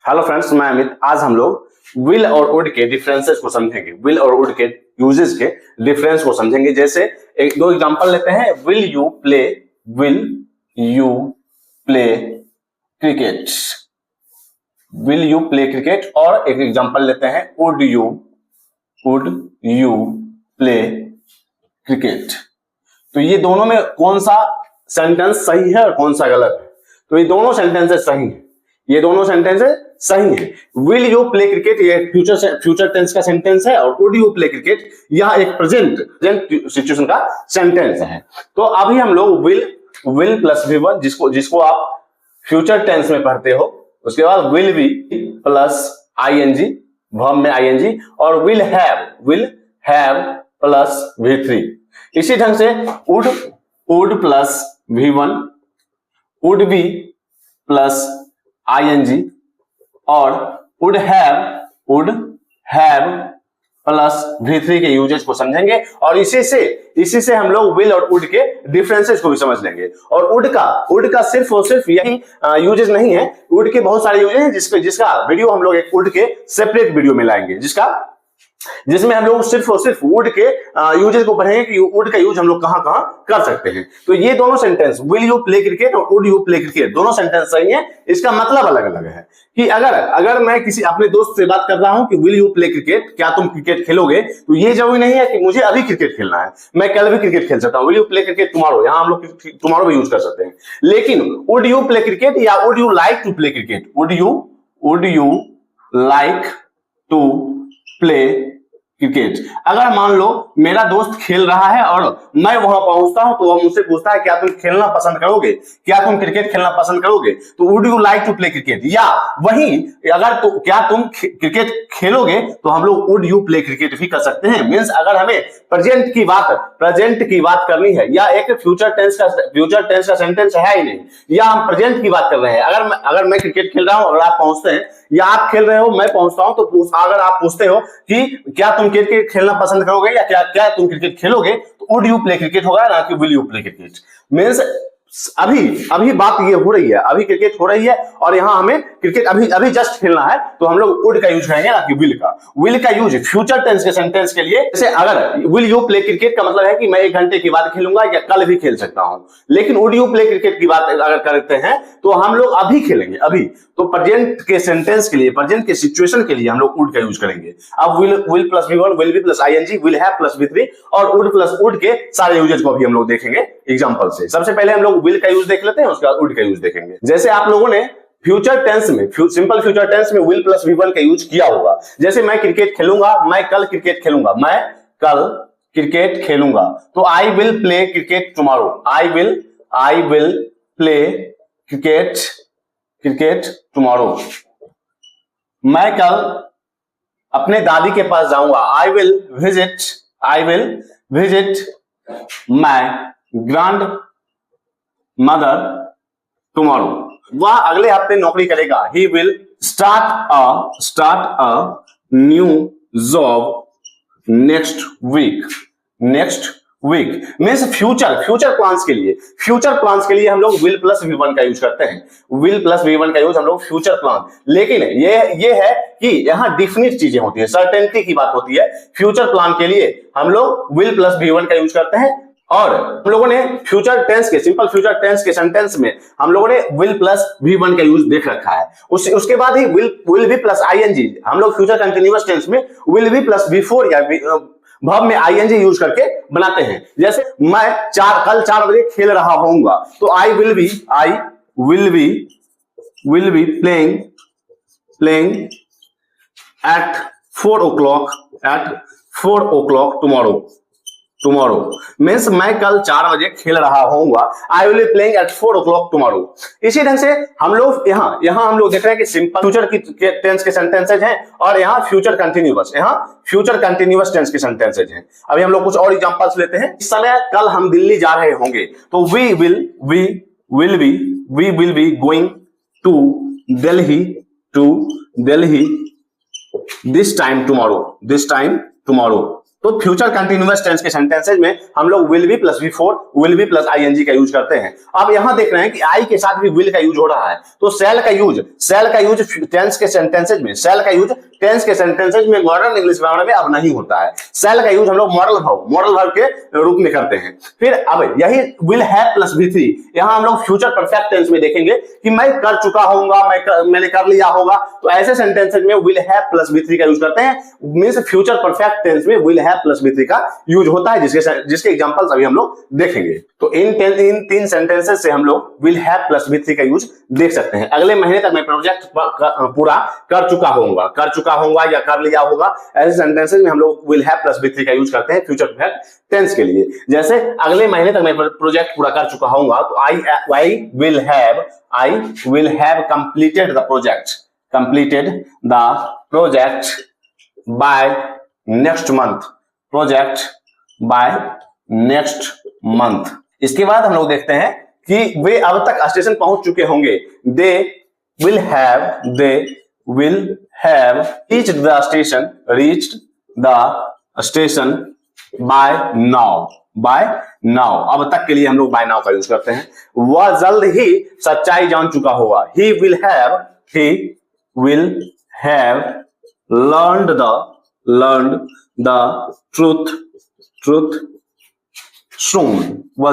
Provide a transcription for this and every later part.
Hello friends, मैं अमित। आज हम लोग विल और वुड के डिफरेंसेस को समझेंगे। विल और वुड के यूजेस के डिफरेंस को समझेंगे। जैसे एक दो एग्जांपल लेते हैं। Will you play cricket, will you play cricket. और एक एग्जांपल लेते हैं वुड यू प्ले क्रिकेट। तो ये दोनों में कौन सा सेंटेंस सही है और कौन सा गलत है? तो ये दोनों सेंटेंसेस सही हैं। ये दोनों सेंटेंसेस सही है। विल यू प्ले क्रिकेट ये फ्यूचर टेंस का सेंटेंस है और वुड यू प्ले क्रिकेट यह एक प्रेजेंट सिचुएशन का सेंटेंस है। तो अभी हम लोग विल प्लस V1 जिसको आप फ्यूचर टेंस में पढ़ते हो, उसके बाद will be plus ING, verb में आईएनजी, और विल हैव प्लस V3। इसी ढंग से would plus V1, would be plus ING और वुड हैव प्लस V3 के यूजेस को समझेंगे। और इसी से हम लोग विल और वुड के डिफरेंसेस को भी समझ लेंगे। और वुड का सिर्फ और सिर्फ यही यूजेस नहीं है, वुड के बहुत सारे यूजेस हैं जिसका वीडियो हम लोग एक वुड के सेपरेट वीडियो में लाएंगे, जिसमें हम लोग सिर्फ और सिर्फ वुड के यूजेस को पढ़ेंगे कि वुड का यूज हम लोग कहां कहां कर सकते हैं। तो ये दोनों sentence will you play cricket और वुड यू प्ले क्रिकेट दोनों सेंटेंस सही है। इसका मतलब अलग अलग है कि अगर मैं किसी अपने दोस्त से बात कर रहा हूं कि विल यू प्ले क्रिकेट, क्या तुम क्रिकेट खेलोगे, तो ये जरूरी नहीं है कि मुझे अभी क्रिकेट खेलना है, मैं कल भी क्रिकेट खेल सकता हूं। Will you play cricket tomorrow, यहां हम लोग टुमारो भी यूज कर सकते हैं। लेकिन वुड यू प्ले क्रिकेट या would you like to play cricket, would you like to play cricket. अगर मान लो मेरा दोस्त खेल रहा है और मैं वहां पहुंचता हूं तो वह मुझसे पूछता है क्या तुम खेलना पसंद करोगे, क्या तुम क्रिकेट खेलना पसंद करोगे, तो would you like to play cricket. या वही अगर क्या तुम क्रिकेट खेलोगे तो हम लोग वुड यू प्ले क्रिकेट भी कर सकते हैं। मींस अगर हमें प्रेजेंट की बात करनी है या एक फ्यूचर टेंस का सेंटेंस है ही नहीं, या हम प्रेजेंट की बात कर रहे हैं। अगर मैं क्रिकेट खेल रहा हूं, अगर आप पहुंचते हैं या आप खेल रहे हो, मैं पहुंचता हूं, तो अगर आप पूछते हो कि क्या तुम क्रिकेट खेलना पसंद करोगे या क्या तुम क्रिकेट खेलोगे, तो वुड यू प्ले क्रिकेट होगा, ना कि will you play cricket. Means अभी बात ये हो रही है, अभी क्रिकेट हो रही है और यहां हमें क्रिकेट अभी जस्ट खेलना है, तो हम लोग वुड का यूज करेंगे ना कि विल का यूज फ्यूचर टेंस के सेंटेंस के लिए। जैसे अगर विल यू प्ले क्रिकेट का मतलब है कि मैं 1 घंटे के बाद खेलूंगा या कल भी खेल सकता हूं। लेकिन वुड यू प्ले क्रिकेट की बात अगर करते हैं तो हम लोग अभी खेलेंगे, अभी। तो प्रेजेंट के सेंटेंस के लिए, प्रेजेंट के सिचुएशन के लिए हम लोग वुड का यूज करेंगे। अब will plus V1, will be plus ING, will have plus V3 और वुड प्लस वुड के सारे यूजेस को भी हम लोग देखेंगे एग्जांपल से। सबसे पहले हम लोग विल का यूज देख लेते हैं, उसके बाद वुड का यूज देखेंगे। जैसे आप लोगों ने फ्यूचर टेंस में, सिंपल फ्यूचर टेंस में विल प्लस V1 का यूज किया होगा। जैसे मैं क्रिकेट खेलूंगा, मैं कल क्रिकेट खेलूंगा, मैं कल क्रिकेट खेलूंगा, तो I will play cricket tomorrow, I will play cricket tomorrow. मैं कल अपने दादी के पास जाऊंगा, I will visit my grandmother tomorrow. वह अगले हफ्ते नौकरी करेगा, he will start a new job next week. Means future plans के लिए हम लोग विल प्लस V1 का यूज करते हैं। विल प्लस V1 का यूज हम लोग फ्यूचर प्लान। लेकिन ये है कि यहां डिफिनिट चीजें होती है, सर्टेनिटी की बात होती है। फ्यूचर प्लान के लिए हम लोग विल प्लस V1 का यूज करते हैं। और हम लोगों ने फ्यूचर टेंस के, सिंपल फ्यूचर टेंस के सेंटेंस में हम लोगों ने विल प्लस V1 का यूज देख रखा है। उसके बाद ही विल बी प्लस आईएनजी हम लोग फ्यूचर कंटिन्यूअस टेंस में विल बी प्लस V4 या वर्ब में आईएनजी यूज करके बनाते हैं। जैसे मैं कल 4 बजे खेल रहा होऊंगा, तो I will be playing at 4 o'clock tomorrow. Means मैं कल 4 बजे खेल रहा होऊंगा, I will be playing at 4 o'clock tomorrow. इसी ढंग से हम लोग यहां हम लोग देख रहे हैं कि सिंपल फ्यूचर के टेंस के सेंटेंसेज हैं और यहां फ्यूचर कंटिन्यूअस टेंस के सेंटेंसेज हैं। अभी हम लोग कुछ और एग्जांपल्स लेते हैं। इस समय कल हम दिल्ली जा रहे होंगे, तो we will be going to Delhi this time tomorrow. तो फ्यूचर कंटिन्यूअस टेंस के सेंटेंसेज में हम लोग will be plus before, will be plus ING का यूज करते हैं। अब यहां देख रहे हैं कि आई के साथ भी विल का यूज हो रहा है, तो सेल का यूज टेंस के सेंटेंसेज में, सेल का यूज टेंस के सेंटेंसेज में मॉडर्न इंग्लिश ग्रामर में अब नहीं होता है। सेल का यूज हम लोग मॉडल वर्ब के रूप में करते हैं। फिर अब यही विल हैव प्लस V3 यहां हम लोग फ्यूचर परफेक्ट टेंस में देखेंगे कि मैं कर चुका होऊंगा, मैंने कर लिया होगा, तो ऐसे सेंटेंसेज में विल हैव प्लस V3 का यूज करते हैं। मींस फ्यूचर परफेक्ट टेंस में विल हैव प्लस V3 का यूज होता है, जिसके एग्जांपल्स अभी हम लोग देखेंगे। तो इन तीन सेंटेंसेस से हम लोग विल हैव प्लस V3 का यूज देख सकते हैं। अगले महीने तक मैं प्रोजेक्ट पूरा कर चुका होऊंगा या कर लिया होगा, ऐसे सेंटेंसेस में हम लोग विल हैव प्लस V3 का यूज करते हैं फ्यूचर परफेक्ट टेंस के लिए। जैसे अगले महीने तक मैं प्रोजेक्ट पूरा कर चुका होऊंगा, तो I will have completed the project by next month. इसके बाद हम लोग देखते हैं कि वे अब तक स्टेशन पहुंच चुके होंगे। They will have reached the station by now। अब तक के लिए हम लोग by now का यूज करते हैं। वह जल्द ही सच्चाई जान चुका होगा। He will have learned the truth soon। वह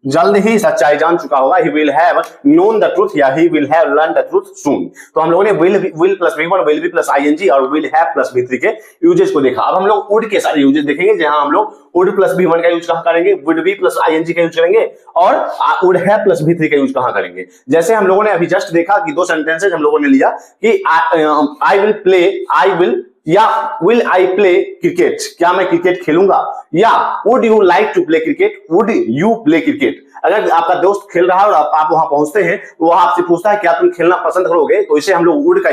जल्द ही सच्चाई जान चुका होगा। He will have known the truth या he will have learned the truth soon। तो हम लोगों ने will plus V1, will be plus ing और will have प्लस V3 के यूजेस को देखा। अब हम लोग would के सारे यूजेस देखेंगे, जहां हम लोग would प्लस V1 का यूज कहां करेंगे, would be प्लस ing का यूज करेंगे और would have प्लस V3 का यूज कहां करेंगे। जैसे हम लोगों ने अभी जस्ट देखा कि दो सेंटेंसेस हम लोगों ने लिया कि आई विल या विल आई प्ले क्रिकेट, क्या मैं क्रिकेट खेलूंगा, या would you like to play cricket, would you play cricket. अगर आपका दोस्त खेल रहा है और आप वहां पहुंचते हैं तो वह आपसे पूछता है क्या तुम खेलना पसंद करोगे, तो इसे हम लोग वुड का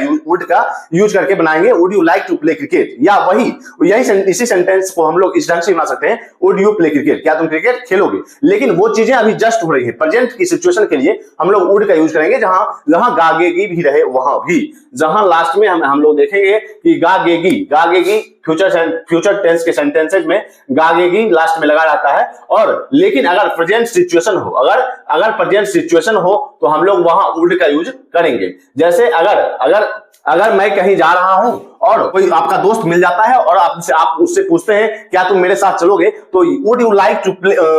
यूज करके बनाएंगे, would you like to play cricket. या इसी सेंटेंस को हम लोग इस ढंग से बना सकते हैं, वुड यू प्ले क्रिकेट, क्या तुम क्रिकेट खेलोगे। लेकिन वो चीजें अभी जस्ट हो रही है, प्रेजेंट की सिचुएशन के लिए हम लोग वुड का यूज करेंगे, जहां गागेगी भी रहे वहां भी। जहां लास्ट में हम लोग देखेंगे कि गागेगी फ्यूचर टेंस के सेंटेंसेज में गागेगी लास्ट में लगा रहता है। और लेकिन अगर प्रेजेंट सिचुएशन हो, अगर प्रेजेंट सिचुएशन हो तो हम लोग वहां वुड का यूज करेंगे। जैसे अगर मैं कहीं जा रहा हूं और कोई आपका दोस्त मिल जाता है और आप उससे पूछते हैं क्या तुम मेरे साथ चलोगे, तो would you like to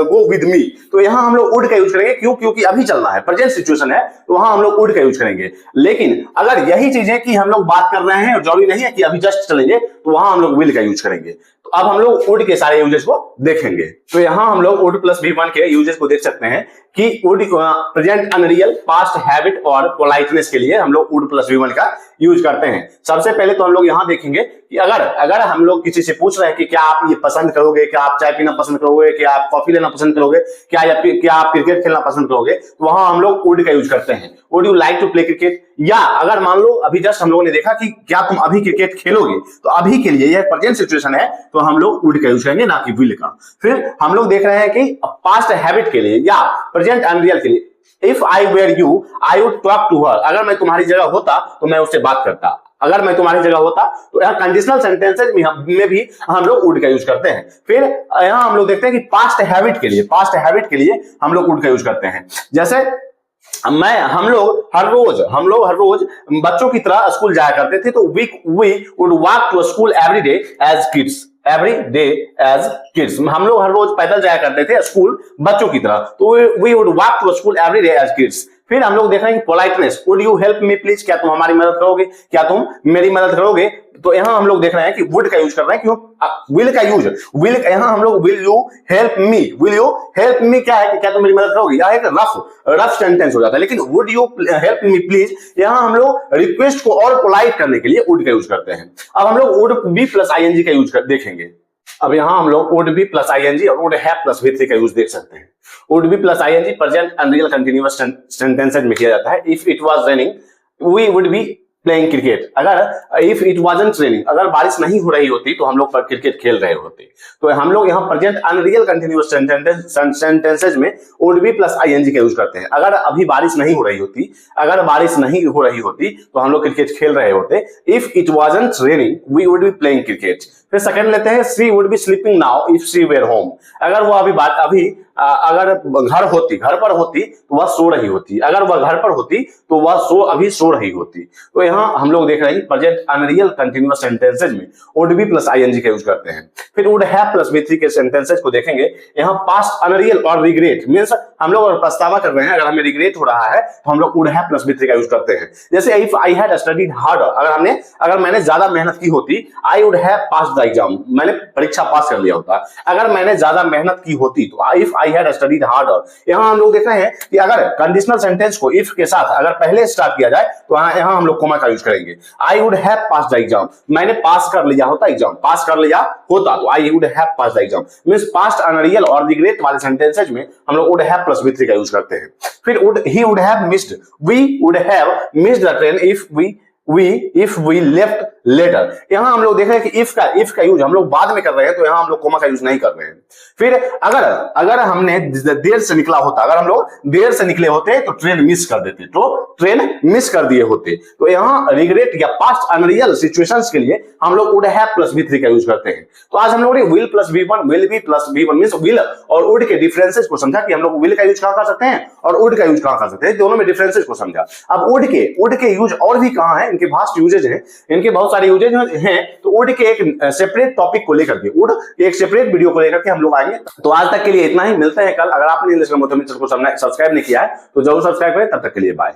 go with me, तो यहां हम लोग वुड का यूज करेंगे। क्योंकि अभी चलना है, प्रेजेंट सिचुएशन है, तो वहां हम लोग वुड का यूज करेंगे। लेकिन अगर यही चीजें कि हम लोग बात कर रहे हैं और जरूरी नहीं है कि अभी जस्ट चलेंगे, तो वहां हम लोग विल का यूज करेंगे। तो अब हम लोग वुड के सारे यूजेस को देखेंगे। तो यहां हम लोग वुड प्लस V1 के यूजेस को देख सकते हैं कि would present unreal, past habit और पोलाइटनेस के लिए हम लोग वुड प्लस V1 का यूज करते हैं। सबसे पहले तो हम लोग यहां देखेंगे कि अगर हम लोग किसी से पूछ रहे हैं कि क्या आप ये पसंद करोगे, क्या आप चाय पीना पसंद करोगे, क्या आप कॉफी लेना पसंद करोगे, क्या आप क्रिकेट खेलना पसंद करोगे, तो वहां हम लोग वुड का यूज करते हैं। Would you like to play cricket, या अगर मान लो अभी जस्ट हम लोगों ने देखा कि क्या तुम अभी क्रिकेट खेलोगे, तो अभी के लिए यह प्रेजेंट सिचुएशन है, तो हम लोग वुड का यूज करेंगे, ना कि विल का। फिर हम लोग देख रहे हैं कि पास्ट हैबिट के लिए या प्रेजेंट अनरियल के लिए, if I were you I would talk to her, अगर मैं तुम्हारी जगह होता तो मैं उससे बात करता। अगर मैं तुम्हारी जगह होता, तो यहाँ कंडीशनल सेंटेंसेस में भी हम लोग वुड का यूज करते हैं। फिर यहाँ हम लोग देखते हैं कि पास्ट हैबिट के लिए हम लोग वुड का यूज करते हैं। जैसे हम लोग हर रोज बच्चों की तरह स्कूल जाया करते थे, तो we would walk to school every day as kids. हम लोग हर रोज पैदल जाया करते थे स्कूल बच्चों की तरह, तो we would walk to school every day as kids. फिर हम लोग देख रहे हैं कि politeness, would you help me please, क्या तुम हमारी मदद करोगे, क्या तुम मेरी मदद करोगे। तो यहां हम लोग देख रहे हैं कि वुड का यूज कर रहे हैं, क्यों विल का यूज, यहां हम लोग विल यू हेल्प मी क्या है कि क्या तुम मेरी मदद करोगे, यह एक रफ सेंटेंस हो जाता है। लेकिन would you help me please, यहां हम लोग रिक्वेस्ट को और पोलाइट करने के लिए वुड का यूज करते हैं। अब हम लोग वुड बी प्लस ing का यूज देखेंगे। अब यहां हम लोग वुड बी प्लस ing और वुड हैव प्लस V3 का यूज देख सकते हैं। Would be plus ing present unreal continuous sentences में किया जाता है। If it was raining we would be playing cricket. अगर इफ इट वाजंट रेनिंग, अगर बारिश नहीं हो रही होती तो हम लोग क्रिकेट खेल रहे होते। तो हम लोग यहाँ प्रेजेंट अनरियल कंटिन्यूअस सेंटेंसेज में वुड बी प्लस आईएनजी का यूज करते हैं। अगर अभी बारिश नहीं हो रही होती, अगर बारिश नहीं हो रही होती तो हम लोग क्रिकेट खेल रहे होते। If it wasn't raining we would be playing cricket. फिर सेकंड लेते हैं, she would be sleeping now if she were home. अगर वो अभी अगर घर पर होती तो वह सो रही होती। अगर वह घर पर होती तो वह अभी सो रही होती। तो यहाँ हम लोग देख रहे हैं प्रेजेंट अनरियल कंटिन्यूअस सेंटेंसेज में वुड बी प्लस आईएनजी का यूज करते हैं। फिर वुड हैव प्लस V3 के सेंटेंसेज को देखेंगे। यहाँ पास्ट अनरियल और रिग्रेट मींस हम लोग पछतावा कर रहे हैं, अगर हमें रिग्रेट हो रहा है तो हम लोग वुड हैव प्लस V3 का यूज करते हैं। जैसे if I had studied harder, अगर मैंने ज्यादा मेहनत की होती, I would have passed the exam, मैंने परीक्षा पास कर लिया होता। अगर मैंने ज्यादा मेहनत की होती तो if I had studied harder. यहां हम लोग देख रहे हैं कि अगर कंडीशनल सेंटेंस को इफ के साथ अगर पहले स्टार्ट किया जाए तो यहां हम लोग कोमा का यूज करेंगे। I would have passed the exam, मैंने पास कर लिया होता एग्जाम, पास कर लिया होता तो I would have passed the exam. Means past unreal और रिग्रेट वाले सेंटेंसेज में हम लोग वुड हैव प्लस V3 का यूज करते हैं। फिर he would have missed, we would have missed the train if we left later. यहां हम लोग देख रहे हैं कि इफ का यूज हम लोग बाद में कर रहे हैं, तो यहां हम लोग कोमा का यूज नहीं कर रहे हैं। फिर अगर हमने देर से निकला होता, अगर हम लोग देर से निकले होते तो ट्रेन मिस कर देते, तो ट्रेन मिस कर दिए होते। तो यहां रिग्रेट या पास्ट अनरियल सिचुएशंस के लिए हम लोग वुड हैव प्लस V3 का यूज करते हैं। तो आज हम लोग will plus V1, will be plus V1 means will और वुड के डिफरेंसेस को समझा कि हम लोग विल का यूज कहां कर सकते हैं और वुड का यूज कहां कर सकते हैं, दोनों में डिफरेंसेस को समझा। अब वुड के यूज और भी कहां है, इनके वास्ट यूजेज हैं, इनके बहुत सारे यूजेज हैं। तो वुड के एक सेपरेट टॉपिक को लेकर के, वुड एक सेपरेट वीडियो को लेकर के हम लोग आएंगे। तो आज तक के लिए इतना ही, मिलते हैं कल। अगर आपने इंग्लिश ग्रामर चैनल को सब्सक्राइब नहीं किया है तो जरूर सब्सक्राइब करें। तब तक के लिए बाय।